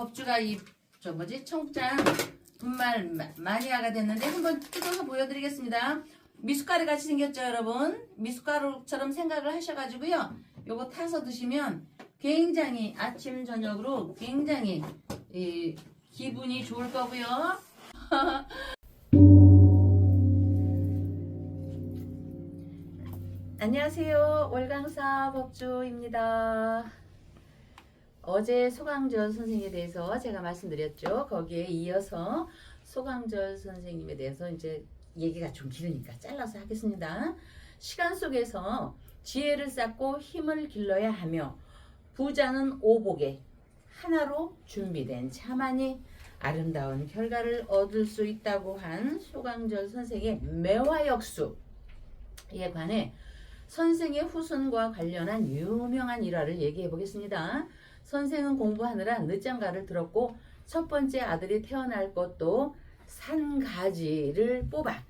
법주가 청장 분말 마니아가 됐는데 한번 뜯어서 보여드리겠습니다. 미숫가루 같이 생겼죠, 여러분? 미숫가루처럼 생각을 하셔가지고요. 요거 타서 드시면 굉장히 아침 저녁으로 굉장히 기분이 좋을 거고요. 안녕하세요. 월강사 법주입니다. 어제 소강절 선생님에 대해서 제가 말씀드렸죠. 거기에 이어서 소강절 선생님에 대해서 이제 얘기가 좀 길으니까 잘라서 하겠습니다. 시간 속에서 지혜를 쌓고 힘을 길러야 하며 부자는 오복에 하나로 준비된 차만이 아름다운 결과를 얻을 수 있다고 한 소강절 선생의 매화역수에 관해 선생의 후손과 관련한 유명한 일화를 얘기해 보겠습니다. 선생은 공부하느라 늦장가를 들었고 첫 번째 아들이 태어날 것도 산가지를 뽑아.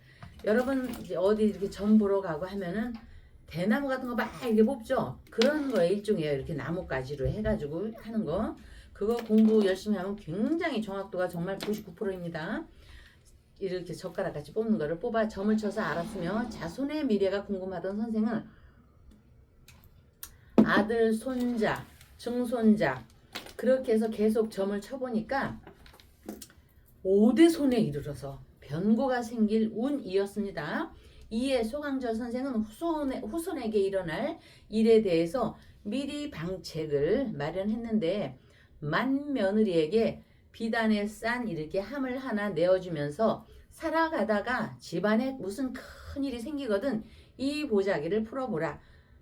여러분 이제 어디 이렇게 전 보러 가고 하면은 대나무 같은 거 막 이렇게 뽑죠. 그런 거에 일종이에요. 이렇게 나뭇가지로 해가지고 하는 거. 그거 공부 열심히 하면 굉장히 정확도가 정말 99%입니다. 이렇게 젓가락같이 뽑는 거를 뽑아 점을 쳐서 알았으며 자손의 미래가 궁금하던 선생은 아들, 손자, 증손자 그렇게 해서 계속 점을 쳐보니까 5대 손에 이르러서 변고가 생길 운이었습니다. 이에 소강절 선생은 후손에게 일어날 일에 대해서 미리 방책을 마련했는데 맏며느리에게 비단에 싼 이렇게 함을 하나 내어주면서 살아가다가 집안에 무슨 큰일이 생기거든 이 보자기를 풀어보라.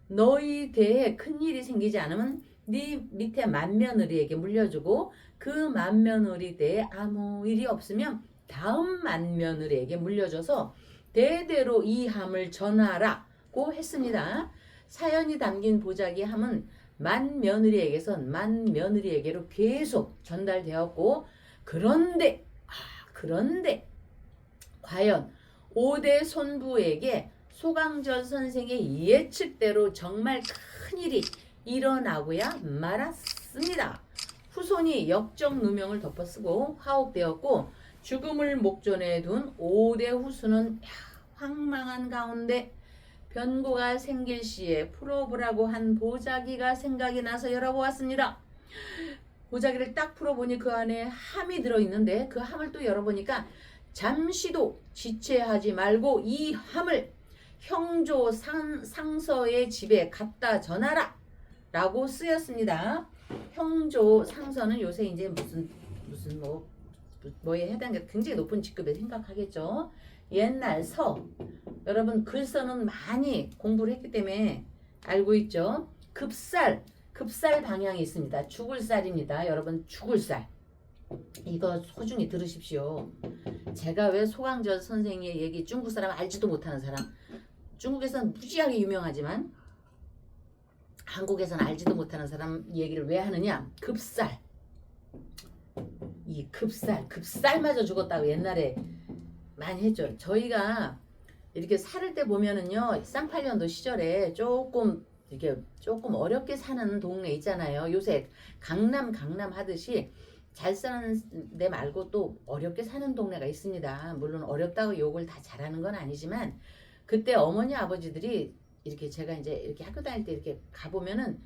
너희 대에 큰일이 생기지 않으면 네 밑에 맏며느리에게 물려주고 그 맏며느리 대에 아무 일이 없으면 다음 맏며느리에게 물려줘서 대대로 이 함을 전하라고 했습니다. 사연이 담긴 보자기 함은 맏며느리에게선 맏며느리에게로 계속 전달되었고 그런데 과연 5대 손부에게 소강절 선생의 예측대로 정말 큰일이 일어나고야 말았습니다. 후손이 역적 누명을 덮어쓰고 화옥되었고 죽음을 목전에 둔 5대 후손은 황망한 가운데 변고가 생길 시에 풀어보라고 한 보자기가 생각이 나서 열어보았습니다. 보자기를 딱 풀어보니 그 안에 함이 들어있는데 그 함을 또 열어보니까 잠시도 지체하지 말고 이 함을 형조 상서의 집에 갖다 전하라 라고 쓰였습니다. 형조 상서는 요새 이제 무슨 뭐에 해당해 굉장히 높은 직급에 생각하겠죠. 옛날 서 여러분 글서는 많이 공부를 했기 때문에 알고 있죠. 급살 방향이 있습니다. 죽을 쌀입니다. 여러분 죽을 쌀 이거 소중히 들으십시오. 제가 왜 소강절 선생의 얘기 중국 사람 알지도 못하는 사람 중국에서는 무지하게 유명하지만 한국에서는 알지도 못하는 사람 얘기를 왜 하느냐. 급살 이 급살마저 죽었다고 옛날에 많이 했죠. 저희가 이렇게 살을 때 보면은요 쌍팔년도 시절에 조금 어렵게 사는 동네 있잖아요. 요새 강남 하듯이 잘 사는 데 말고 또 어렵게 사는 동네가 있습니다. 물론 어렵다고 욕을 다 잘하는 건 아니지만 그때 어머니 아버지들이 이렇게 제가 이제 이렇게 학교 다닐 때 이렇게 가보면은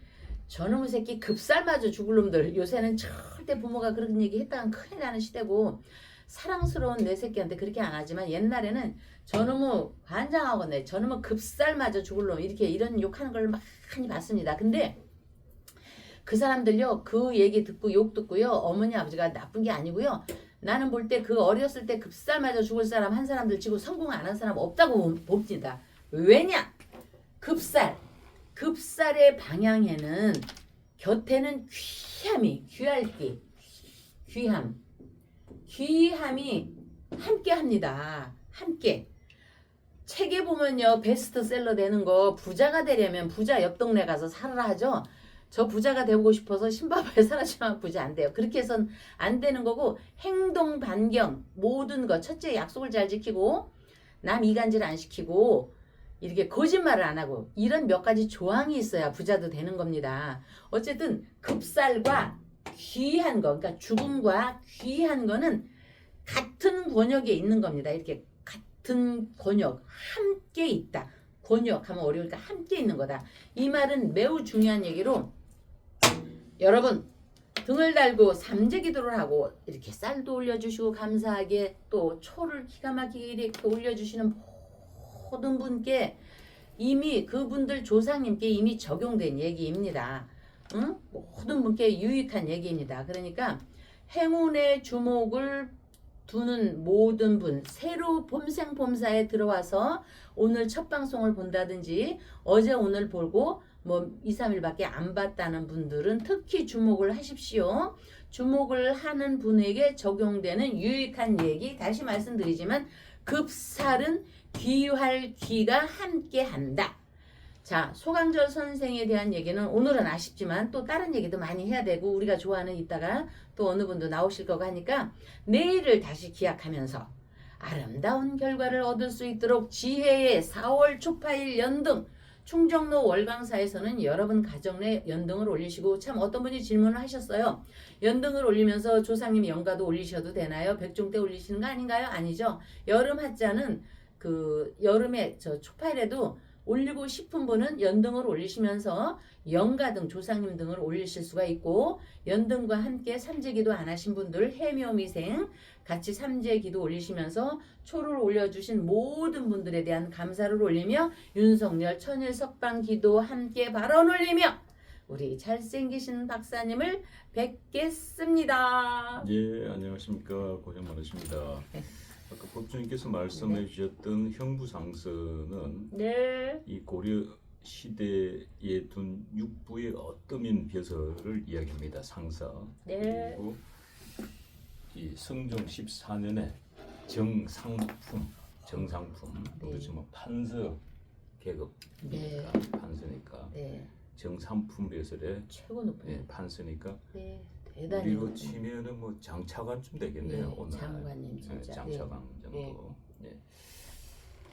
저놈의 새끼 급살마저 죽을 놈들 요새는 절대 부모가 그런 얘기 했다간 큰일 나는 시대고 사랑스러운 내 새끼한테 그렇게 안 하지만 옛날에는 저놈의 환장하겠네 저놈의 급살마저 죽을 놈 이렇게 이런 욕하는 걸 많이 봤습니다. 근데 그 사람들요 그 얘기 듣고 욕 듣고요 어머니 아버지가 나쁜 게 아니고요 나는 볼 때 그 어렸을 때 급살마저 죽을 사람 한 사람들 치고 성공 안 한 사람 없다고 봅니다. 왜냐 급살의 방향에는 곁에는 귀함이 함께 합니다. 함께 책에 보면요 베스트셀러 되는 거 부자가 되려면 부자 옆 동네 가서 살아라 하죠. 저 부자가 되고 싶어서 신바바에 살았지만 부자 안 돼요. 그렇게 해선 안 되는 거고 행동 반경 모든 거 첫째 약속을 잘 지키고 남 이간질 안 시키고 이렇게 거짓말을 안 하고 이런 몇 가지 조항이 있어야 부자도 되는 겁니다. 어쨌든 급살과 귀한 거, 그러니까 죽음과 귀한 거는 같은 권역에 있는 겁니다. 이렇게 같은 권역, 함께 있다. 권역 하면 어려우니까 함께 있는 거다. 이 말은 매우 중요한 얘기로 여러분 등을 달고 삼재기도를 하고 이렇게 쌀도 올려주시고 감사하게 또 초를 기가 막히게 이렇게 올려주시는 모든 분께 이미 그분들 조상님께 이미 적용된 얘기입니다. 응? 모든 분께 유익한 얘기입니다. 그러니까 행운의 주목을 두는 모든 분, 새로 봄생봄사에 들어와서 오늘 첫 방송을 본다든지 어제 오늘 보고 뭐 2, 3일밖에 안 봤다는 분들은 특히 주목을 하십시오. 주목을 하는 분에게 적용되는 유익한 얘기 다시 말씀드리지만 급살은 귀할 귀가 함께한다. 자, 소강절 선생에 대한 얘기는 오늘은 아쉽지만 또 다른 얘기도 많이 해야 되고 우리가 좋아하는 이따가 또 어느 분도 나오실 거고 하니까 내일을 다시 기약하면서 아름다운 결과를 얻을 수 있도록 지혜의 4월 초파일 연등 충정로 월광사에서는 여러분 가정 내 연등을 올리시고 참 어떤 분이 질문을 하셨어요. 연등을 올리면서 조상님 연가도 올리셔도 되나요? 백종 때 올리시는 거 아닌가요? 아니죠. 여름 하자는 그 여름에 저 초파일에도 올리고 싶은 분은 연등을 올리시면서 연가등 조상님 등을 올리실 수가 있고 연등과 함께 삼재기도 안 하신 분들 해묘미생 같이 삼재기도 올리시면서 초를 올려주신 모든 분들에 대한 감사를 올리며 윤석열 천일석방기도 함께 발언 올리며 우리 잘생기신 박사님을 뵙겠습니다. 예, 안녕하십니까. 고생 많으십니다. 네. 아까 법주님께서 말씀해 주셨던 형부상서는 네. 이 고려 시대에 둔 육부의 어떠민 벼슬을 이야기합니다. 상사. 네. 그리고 이 성종 14년에 정상품, 그렇죠. 뭐 판서 계급, 네. 판서니까 네. 정상품 벼슬에 최고 높은. 예, 판서니까 네. 대단히 우리로 높은. 치면은 뭐 장차관쯤 되겠네요. 네, 오늘 장관님 진짜. 장차관 네. 정도. 네.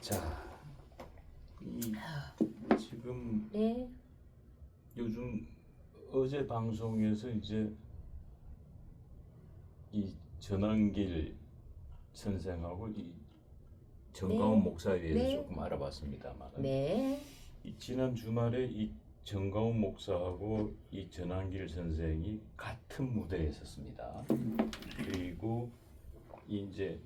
자, 이 지금 네. 요즘 어제 방송에서 이제 이 전환길 선생하고 이 정가운 네. 목사에 대해서 네. 조금 알아봤습니다만, 네. 이 지난 주말에 이 정가운 목사하고 이 전환길 선생이 같은 무대에 섰습니다. 그리고 이제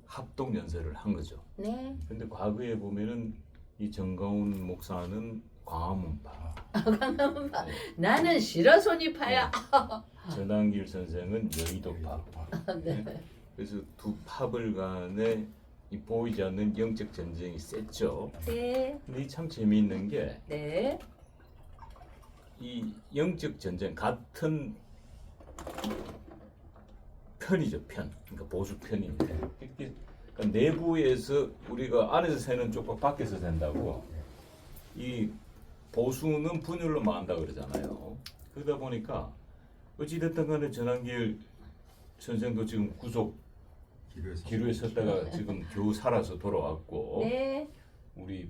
합동 연설을 한 거죠. 네. 근데 과거에 보면은 이 정가운 목사는 광화문파, 네. 나는 시라소니파야. 전환길 선생은 여의도파. 네. 그래서 두 파벌 간에 이 보이지 않는 영적 전쟁이 셌죠. 네. 근데 참 재미있는 게 네. 이 영적 전쟁 같은 편이죠, 편. 그러니까 보수 편인데 그러니까 내부에서 우리가 안에서 세는 쪽과 밖에서 센다고 이 보수는 분열로 망한다 그러잖아요. 그러다 보니까 어찌됐든 간에 전환길 선생도 지금 구속 기로에 섰다가 지금 겨우 살아서 돌아왔고 네. 우리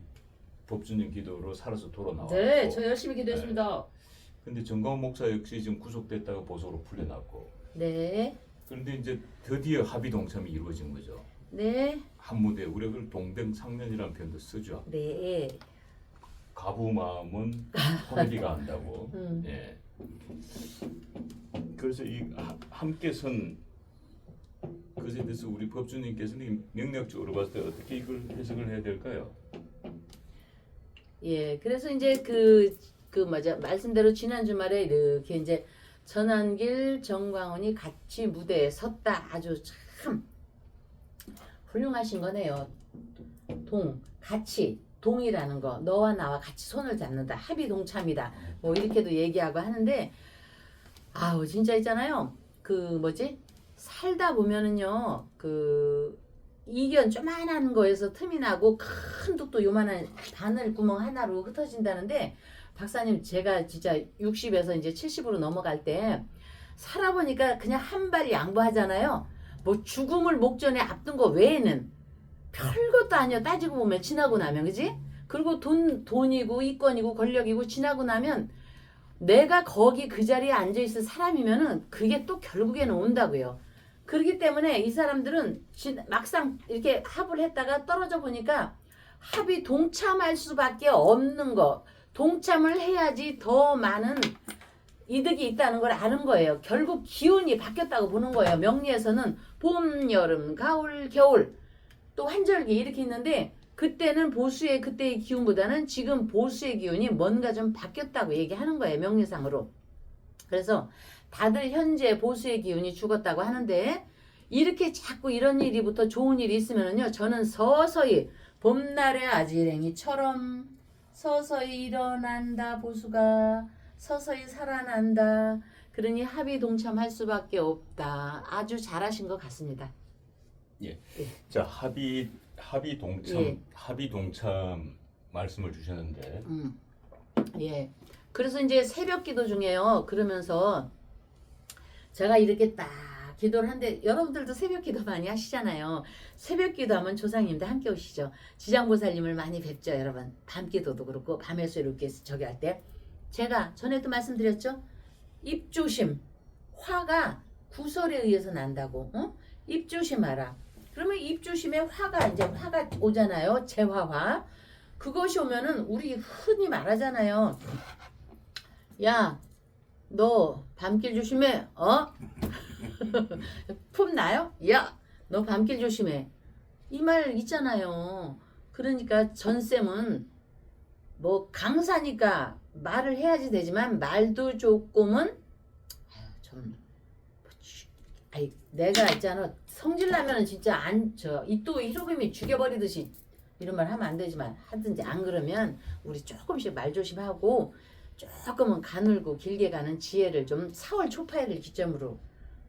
법주님 기도로 살아서 돌아 나왔고 네. 저 열심히 기도했습니다. 근데 정가운 목사 역시 지금 구속됐다가 보석으로 풀려났고 네. 그런데 이제 드디어 합의 동참이 이루어진 거죠. 네. 한 무대 우리가 그걸 동병상련이라는 표현도 쓰죠. 네. 가부 마음은 코미디가 한다고. 예. 그래서 이 함께 선 그것에 대해서 우리 법주님께서는 명략적으로 봤을 때 어떻게 이걸 해석을 해야 될까요? 예. 그래서 이제 그 맞아 말씀대로 지난 주말에 이렇게 이제 전환길 정광훈이 같이 무대에 섰다. 아주 참 훌륭하신 거네요. 같이 동이라는 거 너와 나와 같이 손을 잡는다. 합의 동참이다. 뭐 이렇게도 얘기하고 하는데 아우 진짜 있잖아요. 그 뭐지? 살다 보면은요. 그 이견 조만한 거에서 틈이 나고 큰 독도 요만한 바늘 구멍 하나로 흩어진다는데 박사님 제가 진짜 60에서 이제 70으로 넘어갈 때 살아보니까 그냥 한 발 양보하잖아요. 뭐 죽음을 목전에 앞둔 거 외에는 별것도 아니야. 따지고 보면 지나고 나면 그지? 그리고 돈이고 이권이고 권력이고 지나고 나면 내가 거기 그 자리에 앉아 있을 사람이면은 그게 또 결국에는 온다고요. 그렇기 때문에 이 사람들은 막상 이렇게 합을 했다가 떨어져 보니까 합이 동참할 수밖에 없는 거. 동참을 해야지 더 많은 이득이 있다는 걸 아는 거예요. 결국 기운이 바뀌었다고 보는 거예요. 명리에서는 봄, 여름, 가을, 겨울 또 환절기 이렇게 있는데 그때는 보수의 그때의 기운보다는 지금 보수의 기운이 뭔가 좀 바뀌었다고 얘기하는 거예요. 명리상으로. 그래서 다들 현재 보수의 기운이 죽었다고 하는데 이렇게 자꾸 이런 일이부터 좋은 일이 있으면은요. 저는 서서히 봄날의 아지랭이처럼 서서히 일어난다 보수가 서서히 살아난다. 그러니 합의 동참할 수밖에 없다. 아주 잘하신 것 같습니다. 예. 자, 합의 동참 예. 합의 동참 말씀을 주셨는데 예. 그래서 이제 새벽 기도 중에요. 그러면서 제가 이렇게 딱 기도를 하는데 여러분들도 새벽 기도 많이 하시잖아요. 새벽 기도하면 조상님도 함께 오시죠. 지장보살님을 많이 뵙죠, 여러분. 밤 기도도 그렇고 밤에서 이렇게 저기 할 때 제가 전에도 말씀드렸죠. 입조심, 화가 구설에 의해서 난다고. 어? 입조심하라. 그러면 입조심에 화가 이제 화가 오잖아요. 재화화. 그것이 오면은 우리 흔히 말하잖아요. 야, 너 밤길 조심해. 어? 품 나요? 야, 너 밤길 조심해. 이 말 있잖아요. 그러니까 전쌤은 뭐 강사니까 말을 해야지 되지만 말도 조금은 좀 아이 내가 있잖아 성질 나면은 진짜 이또 히로부미 죽여버리듯이 이런 말 하면 안 되지만 하든지 안 그러면 우리 조금씩 말 조심하고 조금은 가늘고 길게 가는 지혜를 좀 4월 초파일을 기점으로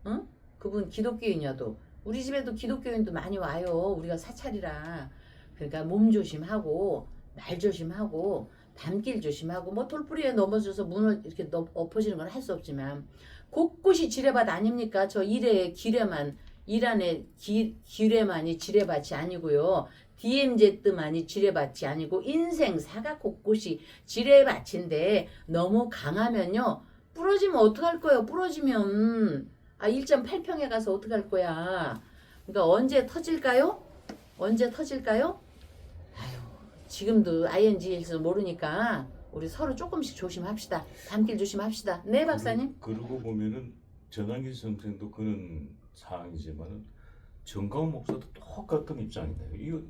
응? 그분 기독교인이어도 우리 집에도 기독교인도 많이 와요. 우리가 사찰이라 그러니까 몸 조심하고 말 조심하고 밤길 조심하고 뭐 돌부리에 넘어져서 문을 이렇게 엎어지는 건 할 수 없지만 곳곳이 지뢰밭 아닙니까? 저 일의 기뢰만 일 안에 기뢰만이 지뢰밭이 아니고요. DMZ만이 지뢰밭이 아니고 인생사가 곳곳이 지뢰밭인데 너무 강하면요. 부러지면 어떡할 거예요? 부러지면 1.8평에 가서 어떡할 거야? 그러니까 언제 터질까요? 언제 터질까요? 지금도 ING에서 모르니까 우리 서로 조금씩 조심합시다. 밤길 조심합시다. 네, 박사님. 그러고 보면은 전환길 선생도 그런 상황이지만은 정가운 목사도 똑같은 입장이네요. 이거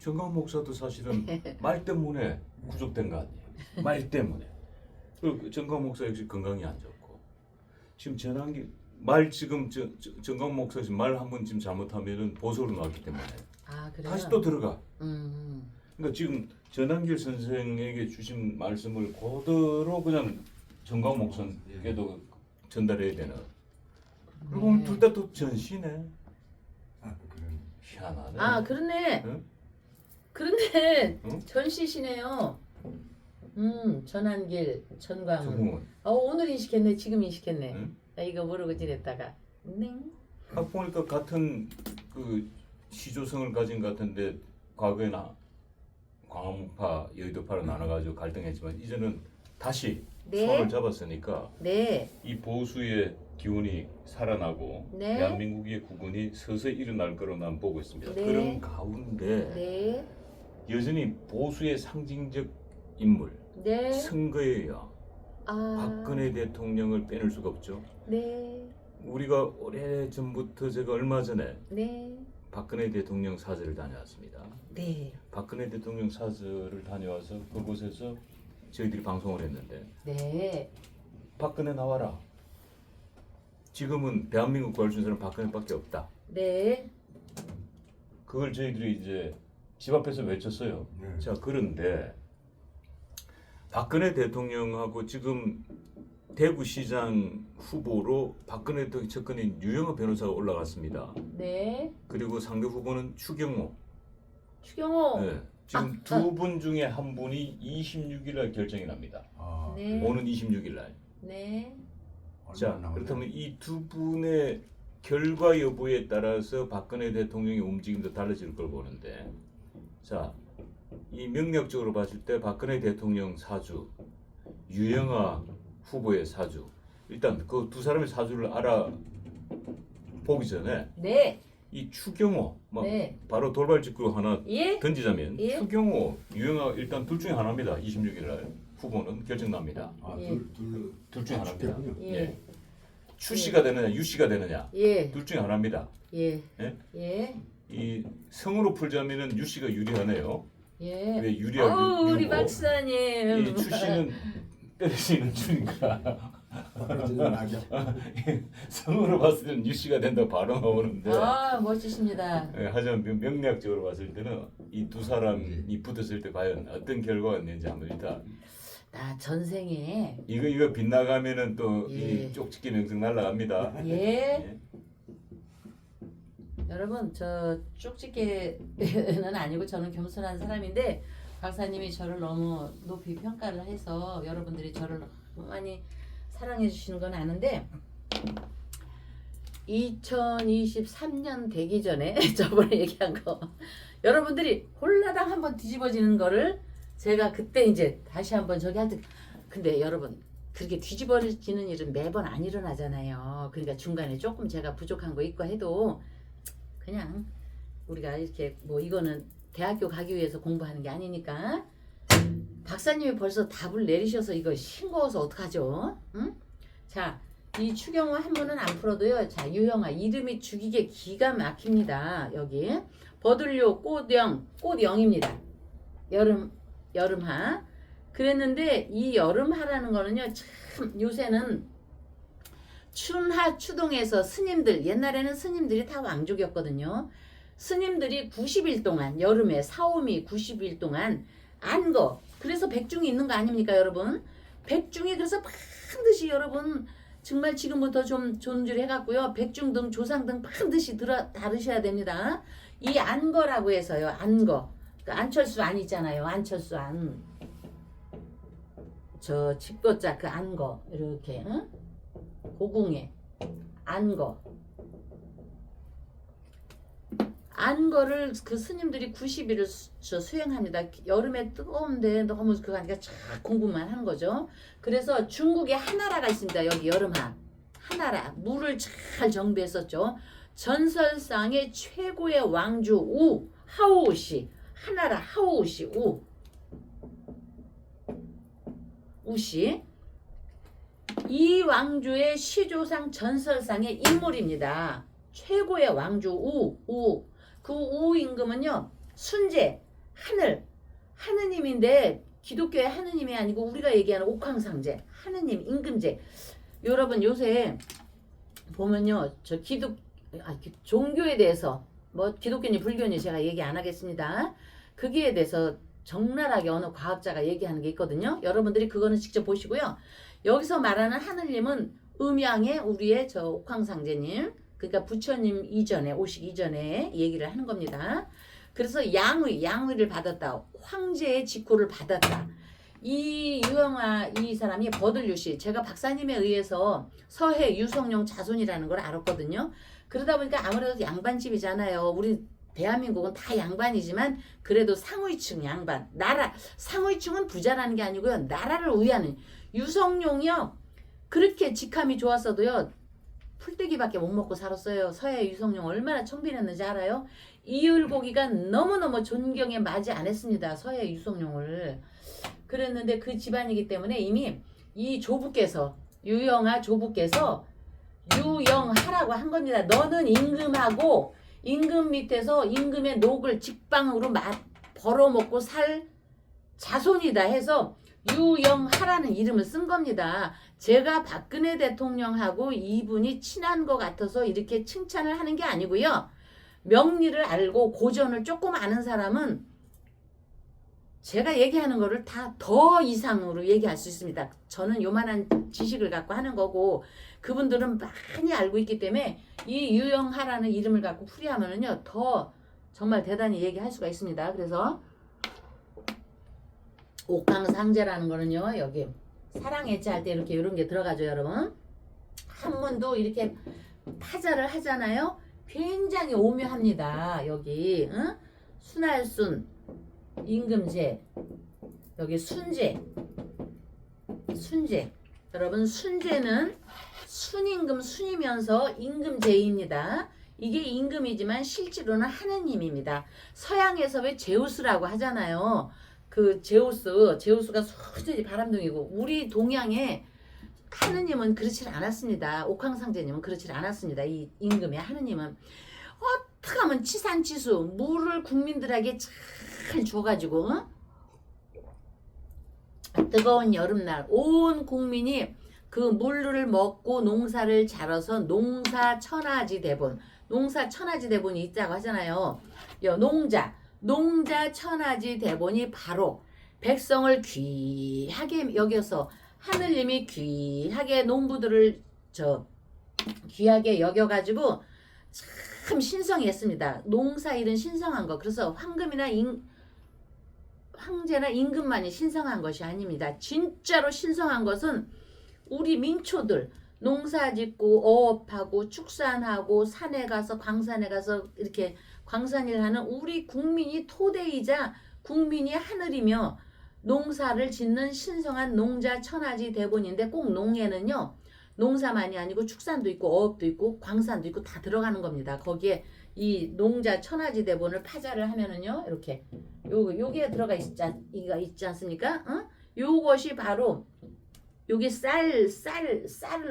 정가운 목사도 사실은 말 때문에 구속된 거 아니에요. 말 때문에. 그 정가운 목사 역시 건강이 안 좋고 지금 전환길 말 지금 정가운 목사 지금 말 한 번 지금 잘못하면은 보석으로 나왔기 때문에 그래요? 다시 또 들어가. 그러니까 지금 전환길 선생에게 주신 말씀을 그대로 그냥 정광 목사님께도 전달해야 되는. 그리고 둘 다 또 전시네. 희한하네. 그러네. 응? 그런데 응? 전시시네요. 전환길, 전광훈. 정훈. 오늘 인식했네. 지금 인식했네. 응? 나 이거 모르고 지냈다가. 보니까 같은 그 시조성을 가진 것 같은데 과거에나 광화문파, 여의도파로 나눠가지고 갈등했지만 이제는 다시 네. 손을 잡았으니까 네. 이 보수의 기운이 살아나고 네. 대한민국의 국군이 서서히 일어날 거로 난 보고 있습니다. 네. 그런 가운데 네. 여전히 보수의 상징적 인물 네. 선거예요. 박근혜 대통령을 빼놓을 수가 없죠. 네. 우리가 오래 전부터 제가 얼마 전에 네. 박근혜 대통령 사저를 다녀왔습니다. 네. 박근혜 대통령 사저를 다녀와서 그곳에서 저희들이 방송을 했는데 네. 박근혜 나와라. 지금은 대한민국 구할 수 있는 사람 박근혜밖에 없다. 네. 그걸 저희들이 이제 집 앞에서 외쳤어요. 네. 자, 그런데 박근혜 대통령하고 지금 대구시장 후보로 박근혜 대통령 측근인 유영하 변호사가 올라갔습니다. 네. 그리고 상대 후보는 추경호. 추경호. 네. 지금 두 분 중에 한 분이 26일 날 결정이 납니다. 네. 오는 26일 날. 네. 자, 그렇다면 이 두 분의 결과 여부에 따라서 박근혜 대통령의 움직임도 달라질 걸 보는데, 자, 이 명략적으로 봤을 때 박근혜 대통령 사주 유영아 후보의 사주. 일단 그 두 사람의 사주를 알아보기 전에 네. 이 추경호 막 네. 바로 돌발직구로 하나 예? 던지자면 예? 추경호, 유영아 일단 둘 중에 하나입니다. 26일 날 후보는 결정납니다. 예. 둘 중에 하나입니다. 예. 예. 추 씨가 되느냐, 유 씨가 되느냐. 예. 둘 중에 하나입니다. 예. 예? 예. 이 성으로 풀자면은 유 씨가 유리하네요. 예. 왜 유리하고 아우, 우리 유고 박사님. 이 추 씨는 때리시는 추니까 성으로 봤을 때는 유 씨가 된다고 바로 나오는데 아, 멋지십니다. 예, 하지만 명리학적으로 봤을 때는 이 두 사람이 붙었을 때 과연 어떤 결과가 있는지 한번 일단 나 전생에 이거 빗나가면은 또 예. 이 쪽집게 명성 날라갑니다. 예. 여러분 저 쪽집게는 아니고 저는 겸손한 사람인데 박사님이 저를 너무 높이 평가를 해서 여러분들이 저를 너무 많이 사랑해 주시는 건 아는데 2023년 되기 전에 저번에 얘기한 거 여러분들이 홀라당 한번 뒤집어지는 거를 제가 그때 이제 다시 한번 저기 할 때 근데 여러분 그렇게 뒤집어지는 일은 매번 안 일어나잖아요. 그러니까 중간에 조금 제가 부족한 거 있고 해도 그냥 우리가 이렇게 뭐 이거는 대학교 가기 위해서 공부하는 게 아니니까 박사님이 벌써 답을 내리셔서 이거 싱거워서 어떡하죠? 응? 자, 이 추경호 한 번은 안 풀어도요. 자, 유형아 이름이 죽이게 기가 막힙니다. 여기 버들료 꽃영입니다. 여름하. 그랬는데 이 여름하라는 거는요. 참 요새는 춘하 추동에서 스님들 옛날에는 스님들이 다 왕족이었거든요. 스님들이 90일 동안 여름에 사오미 90일 동안 안거 그래서 백중이 있는 거 아닙니까 여러분? 백중이 그래서 반드시 여러분 정말 지금부터 좀 존중해 갖고요. 백중등 조상등 반드시 다루셔야 됩니다. 이 안거라고 해서요. 안거 그 안철수 안 있잖아요. 안철수 안 저 집거자 그 안거 이렇게 응? 고궁에 안거를 그 스님들이 90일을 수행합니다. 여름에 뜨거운데 너무 그거 하니까 쫙 공부만 하는 거죠. 그래서 중국에 하나라가 있습니다. 여기 여름하 하나라 물을 잘 정비했었죠. 전설상의 최고의 왕주 우 하오우시 하나라 하오우시 우시 이 왕주의 시조상 전설상의 인물입니다. 최고의 왕주 그 우 임금은요 순재 하느님인데 기독교의 하느님이 아니고 우리가 얘기하는 옥황상제 하느님 임금제. 여러분 요새 보면요 저 종교에 대해서 뭐 기독교니 불교니 제가 얘기 안 하겠습니다. 거기에 대해서 적나라하게 어느 과학자가 얘기하는 게 있거든요. 여러분들이 그거는 직접 보시고요. 여기서 말하는 하느님은 음양의 우리의 저 옥황상제님 그러니까 부처님 이전에 오시기 이전에 얘기를 하는 겁니다. 그래서 양의를 받았다. 황제의 직후를 받았다. 이 유영아 이 사람이 버들류씨 제가 박사님에 의해서 서해 유성룡 자손이라는 걸 알았거든요. 그러다 보니까 아무래도 양반집이잖아요. 우리 대한민국은 다 양반이지만 그래도 상위층 양반 상위층은 부자라는 게 아니고요. 나라를 위하는 유성룡이요. 그렇게 직함이 좋았어도요. 풀떼기밖에 못 먹고 살았어요. 서해 유성룡 얼마나 청빈했는지 알아요? 이을고기가 너무너무 존경에 맞이 안 했습니다. 서해 유성룡을. 그랬는데 그 집안이기 때문에 이미 이 조부께서 유영아 조부께서 유영하라고 한 겁니다. 너는 임금하고 임금 밑에서 임금의 녹을 직방으로 벌어먹고 살 자손이다 해서 유영하라는 이름을 쓴 겁니다. 제가 박근혜 대통령하고 이분이 친한 것 같아서 이렇게 칭찬을 하는 게 아니고요. 명리를 알고 고전을 조금 아는 사람은 제가 얘기하는 거를 다 더 이상으로 얘기할 수 있습니다. 저는 요만한 지식을 갖고 하는 거고 그분들은 많이 알고 있기 때문에 이 유영하라는 이름을 갖고 풀이하면은요 더 정말 대단히 얘기할 수가 있습니다. 그래서 옥황상제라는 거는요 여기 사랑했지 할 때 이렇게 이런 게 들어가죠 여러분. 한문도 이렇게 타자를 하잖아요. 굉장히 오묘합니다. 여기 응? 순할순 임금제 여기 순제 순재. 여러분 순재는 순임금 순이면서 임금제입니다. 이게 임금이지만 실제로는 하느님입니다. 서양에서 왜 제우스라고 하잖아요. 그 제우스가 순전히 바람둥이고 우리 동양의 하느님은 그렇지 않았습니다. 옥황상제님은 그렇지 않았습니다. 이 임금의 하느님은 어떻게 하면 치산치수 물을 국민들에게 잘 줘가지고 뜨거운 여름날 온 국민이 그 물을 먹고 농사를 잘해서 농사천하지대본 농사천하지대본이 있다고 하잖아요. 농자천하지대본이 바로 백성을 귀하게 여겨서 하늘님이 귀하게 농부들을 귀하게 여겨가지고 참 신성했습니다. 농사일은 신성한 거. 그래서 황제나 임금만이 신성한 것이 아닙니다. 진짜로 신성한 것은 우리 민초들 농사 짓고 어업하고 축산하고 산에 가서 광산에 가서 이렇게 광산일 하는 우리 국민이 토대이자 국민이 하늘이며 농사를 짓는 신성한 농자 천하지 대본인데 꼭 농에는요 농사만이 아니고 축산도 있고 어업도 있고 광산도 있고 다 들어가는 겁니다. 거기에 이 농자 천하지 대본을 파자를 하면은요 이렇게 요게 들어가 있지 않습니까? 요것이 바로 요게 쌀을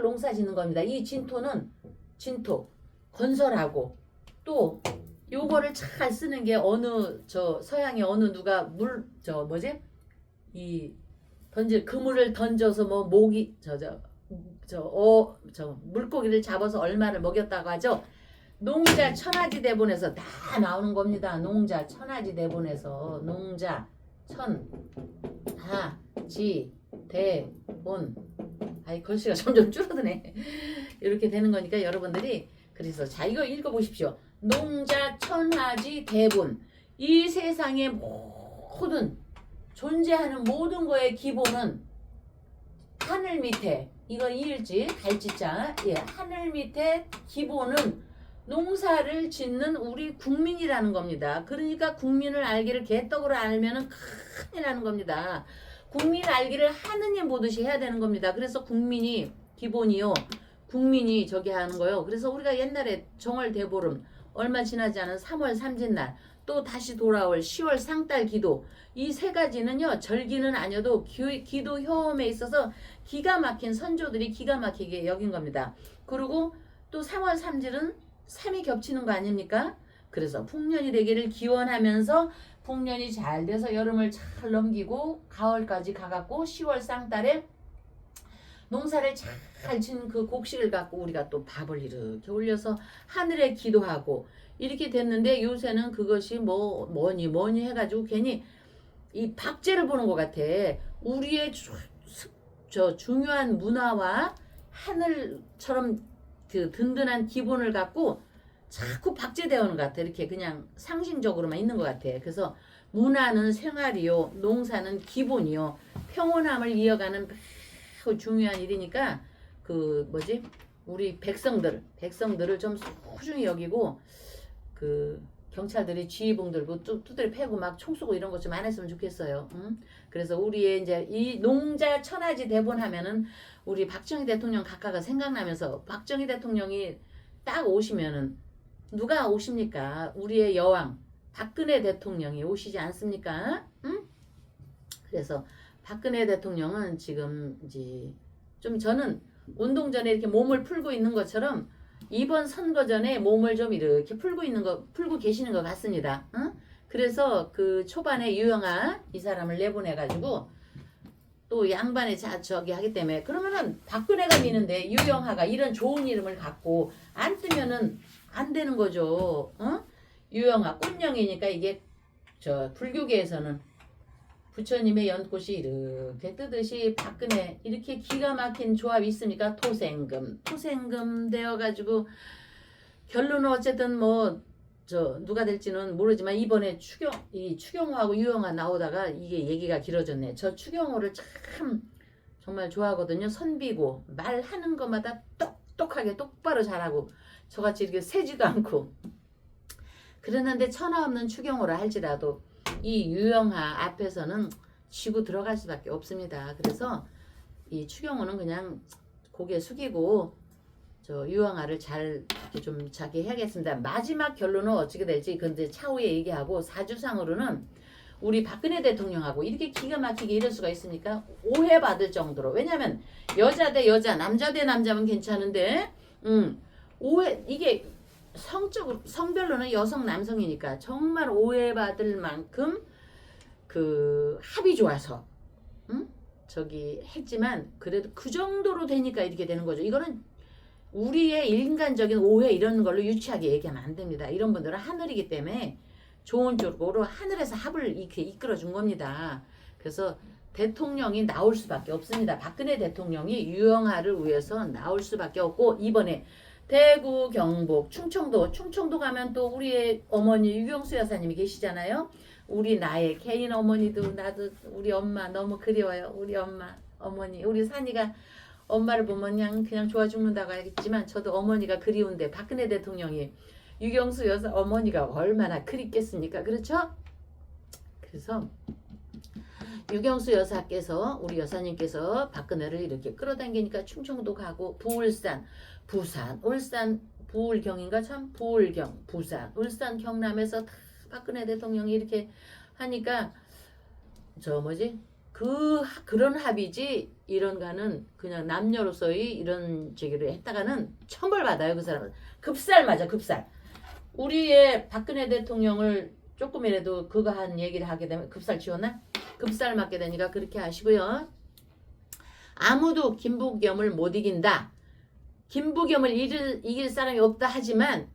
농사 짓는 겁니다. 이 진토 건설하고 또 요거를 잘 쓰는 게 서양의 어느 누가 그물을 던져서 뭐 모기 물고기를 잡아서 얼마를 먹였다고 하죠. 농자 천하지 대본에서 다 나오는 겁니다. 농자 천하지 대본에서 농자 천하지 대본 글씨가 점점 줄어드네. 이렇게 되는 거니까 여러분들이 그래서 자 이거 읽어보십시오. 농자 천하지 대본 이 세상의 모든 존재하는 모든 거의 기본은 하늘 밑에 이거 이을지 갈지자 하늘 밑에 기본은 농사를 짓는 우리 국민이라는 겁니다. 그러니까 국민을 알기를 개떡으로 알면은 큰일 나는 겁니다. 국민 알기를 하느님 보듯이 해야 되는 겁니다. 그래서 국민이 기본이요. 국민이 저기 하는 거요. 그래서 우리가 옛날에 정월 대보름 얼마 지나지 않은 3월 삼진날 또 다시 돌아올 10월 상달 기도 이 세 가지는요. 절기는 아니어도 기도 효험에 있어서 기가 막힌 선조들이 기가 막히게 여긴 겁니다. 그리고 또 3월 삼질은 3이 겹치는 거 아닙니까? 그래서 풍년이 되기를 기원하면서 풍년이 잘 돼서 여름을 잘 넘기고 가을까지 가갖고 10월 쌍달에 농사를 잘 진 그 곡식을 갖고 우리가 또 밥을 이렇게 올려서 하늘에 기도하고 이렇게 됐는데 요새는 그것이 뭐니 해가지고 괜히 이 박제를 보는 것 같아. 우리의 중요한 문화와 하늘처럼 그 든든한 기본을 갖고 자꾸 박제되어오는 것 같아. 이렇게 그냥 상징적으로만 있는 것 같아. 그래서 문화는 생활이요, 농사는 기본이요, 평온함을 이어가는 매우 중요한 일이니까 우리 백성들을 좀 소중히 여기고 그 경찰들이 지휘봉 들고 두드려 패고 막 총 쏘고 이런 것 좀 안 했으면 좋겠어요. 그래서 우리의 이제 이 농자 천하지 대본 하면은 우리 박정희 대통령 각하가 생각나면서 박정희 대통령이 딱 오시면은 누가 오십니까? 우리의 여왕 박근혜 대통령이 오시지 않습니까? 그래서 박근혜 대통령은 지금 이제 좀 저는 운동 전에 이렇게 몸을 풀고 있는 것처럼 이번 선거 전에 몸을 좀 이렇게 풀고 계시는 것 같습니다. 그래서 그 초반에 유영아 이 사람을 내보내가지고 또 양반의 저기 하기 때문에 그러면은 박근혜가 미는데 유영아가 이런 좋은 이름을 갖고 안 뜨면은 안 되는 거죠. 유영아 꽃령이니까 이게 불교계에서는 부처님의 연꽃이 이렇게 뜨듯이 박근혜 이렇게 기가 막힌 조합이 있습니까? 토생금 되어가지고 결론은 어쨌든 누가 될지는 모르지만 이번에 추경호하고 유영아 나오다가 이게 얘기가 길어졌네. 저 추경호를 참 정말 좋아하거든요. 선비고 말하는 것마다 똑똑하게 똑바로 잘하고 저같이 이렇게 세지도 않고 그러는데 천하 없는 추경호라 할지라도 이 유영아 앞에서는 지고 들어갈 수밖에 없습니다. 그래서 이 추경호는 그냥 고개 숙이고 저 유영아를 잘 이렇게 좀 자기 해야겠습니다. 마지막 결론은 어떻게 될지 근데 차후에 얘기하고 사주상으로는 우리 박근혜 대통령하고 이렇게 기가 막히게 이럴 수가 있으니까 오해받을 정도로 왜냐면 여자 대 여자 남자 대 남자면 괜찮은데 오해 이게 성적으로 성별로는 여성 남성이니까 정말 오해받을 만큼 그 합이 좋아서 저기 했지만 그래도 그 정도로 되니까 이렇게 되는 거죠. 이거는 우리의 인간적인 오해 이런 걸로 유치하게 얘기하면 안 됩니다. 이런 분들은 하늘이기 때문에 좋은 쪽으로 하늘에서 합을 이렇게 이끌어 준 겁니다. 그래서 대통령이 나올 수밖에 없습니다. 박근혜 대통령이 유영아를 위해서 나올 수밖에 없고 이번에 대구, 경북, 충청도 가면 또 우리의 어머니 유경수 여사님이 계시잖아요. 우리 나의 개인 어머니도 나도 우리 엄마 너무 그리워요. 우리 엄마, 어머니, 우리 산이가 엄마를 보면 그냥 좋아 죽는다고 하겠지만 저도 어머니가 그리운데 박근혜 대통령이 유경수 여사 어머니가 얼마나 그립겠습니까? 그렇죠? 그래서 유경수 여사께서 우리 여사님께서 박근혜를 이렇게 끌어당기니까 충청도 가고 부울산, 부산, 울산, 부울경인가 참 부울경, 부산, 울산, 경남에서 다 박근혜 대통령이 이렇게 하니까 저 뭐지? 그런 합의지 이런 가는 그냥 남녀로서의 이런 제기를 했다가는 처벌받아요. 그 사람은 급살 맞아 급살. 우리의 박근혜 대통령을 조금이라도 그거 한 얘기를 하게 되면 급살 지웠나? 급살 맞게 되니까 그렇게 하시고요. 아무도 김부겸을 못 이긴다. 김부겸을 이길 사람이 없다 하지만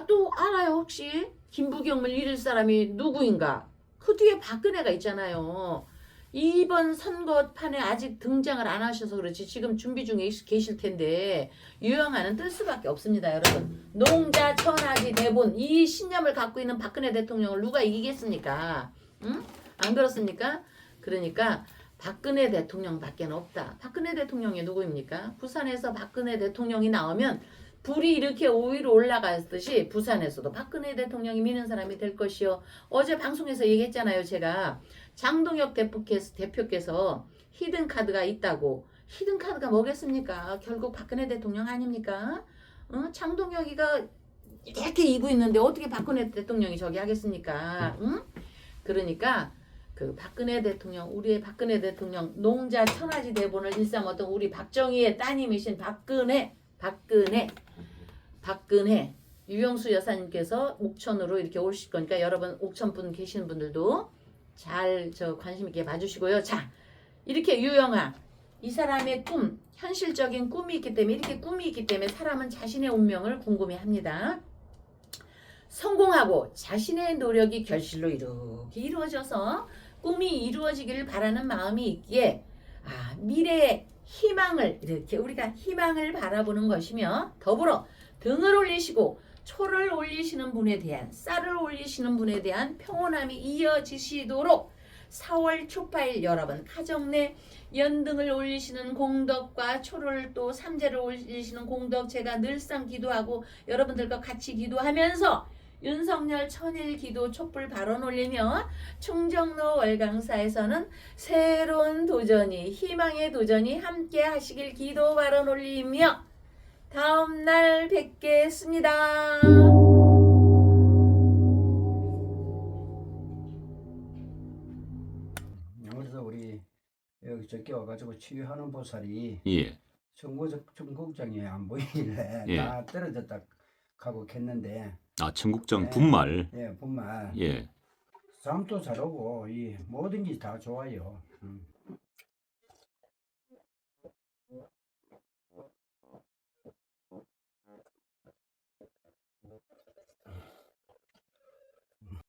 또 알아요 혹시 김부겸을 이길 사람이 누구인가? 그 뒤에 박근혜가 있잖아요. 이번 선거판에 아직 등장을 안 하셔서 그렇지 지금 준비 중에 계실 텐데 유영아는 뜰 수밖에 없습니다. 여러분 농자 천하지 대본 이 신념을 갖고 있는 박근혜 대통령을 누가 이기겠습니까? 응? 안 그렇습니까? 그러니까 박근혜 대통령밖에 없다. 박근혜 대통령이 누구입니까? 부산에서 박근혜 대통령이 나오면 불이 이렇게 위로 올라갔듯이 부산에서도 박근혜 대통령이 미는 사람이 될 것이요. 어제 방송에서 얘기했잖아요. 제가 장동혁 대표께서 히든카드가 있다고. 히든카드가 뭐겠습니까? 결국 박근혜 대통령 아닙니까? 장동혁이가 이렇게 이고 있는데 어떻게 박근혜 대통령이 저기 하겠습니까? 응? 그러니까 그 박근혜 대통령 우리의 박근혜 대통령 농자 천하지 대본을 일삼았던 우리 박정희의 따님이신 박근혜 유영수 여사님께서 옥천으로 이렇게 오실 거니까 여러분 옥천 분 계시는 분들도 잘 관심 있게 봐주시고요. 자 이렇게 유영아 이 사람의 꿈 현실적인 꿈이 있기 때문에 이렇게 꿈이 있기 때문에 사람은 자신의 운명을 궁금해합니다. 성공하고 자신의 노력이 결실로 이렇게 이루어져서 꿈이 이루어지기를 바라는 마음이 있기에 미래의 희망을 이렇게 우리가 희망을 바라보는 것이며 더불어 등을 올리시고 초를 올리시는 분에 대한 쌀을 올리시는 분에 대한 평온함이 이어지시도록 4월 초파일 여러분 가정 내 연등을 올리시는 공덕과 초를 또 삼재를 올리시는 공덕 제가 늘상 기도하고 여러분들과 같이 기도하면서 윤석열 천일 기도 촛불 발언 올리며 충정로 월강사에서는 새로운 도전이 희망의 도전이 함께 하시길 기도 발언 올리며 다음날 뵙겠습니다. 그래서 우리 여기 저기 와가지고 치유하는 보살이 예. 청국장이 안 보이길래 예. 다 떨어졌다 하고 했는데 청국장 네. 분말. 분말 예. 잠도 잘 오고 이 모든 게 다 좋아요.